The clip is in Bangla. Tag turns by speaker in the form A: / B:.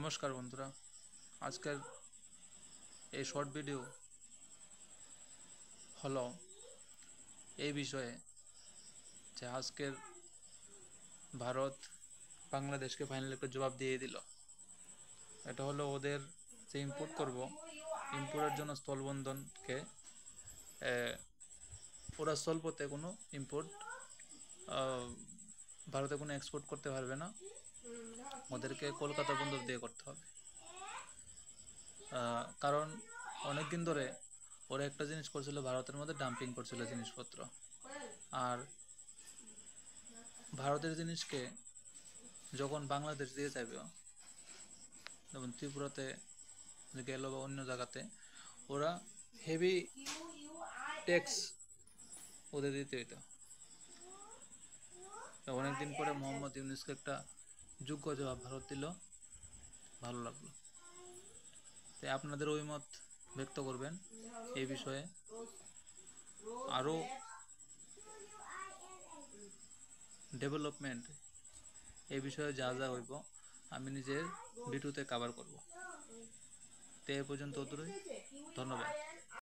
A: নমস্কার বন্ধুরা, আজকের এই শর্ট ভিডিও হলো এই বিষয়ে যে আজকের ভারত বাংলাদেশকে ফাইনালি একটা জবাব দিয়ে দিল। এটা হলো ওদের যে ইম্পোর্ট করব, ইম্পোর্টের জন্য স্থলবন্দরকে ওরা স্থলপথে কোনো ইম্পোর্ট ভারতে কোনো এক্সপোর্ট করতে পারবে না, ওদেরকে কলকাতা বন্দর দিয়ে করতে হবে। কারণ অনেক দিন ধরে ওরা একটা জিনিস করছিল, ভারতের মধ্যে ডাম্পিং করছিল জিনিসপত্র। আর ভারতের জিনিসকে যখন বাংলাদেশ দিয়ে যাবে, যেমন ত্রিপুরাতে গেল বা অন্য জায়গাতে, ওরা হেভি ট্যাক্স ওদের দিতে হইতো। অনেকদিন পরে মোহাম্মদ ইউনূসকে একটা যোগ্য জবাব ভারত দিল, ভালো লাগলো। তাই আপনাদের অভিমত ব্যক্ত করবেন এই বিষয়ে। আরও ডেভেলপমেন্ট এই বিষয়ে যা যা হইব আমি নিজের ভিডিওতে কভার করব। তো এই পর্যন্ত ধন্যবাদ।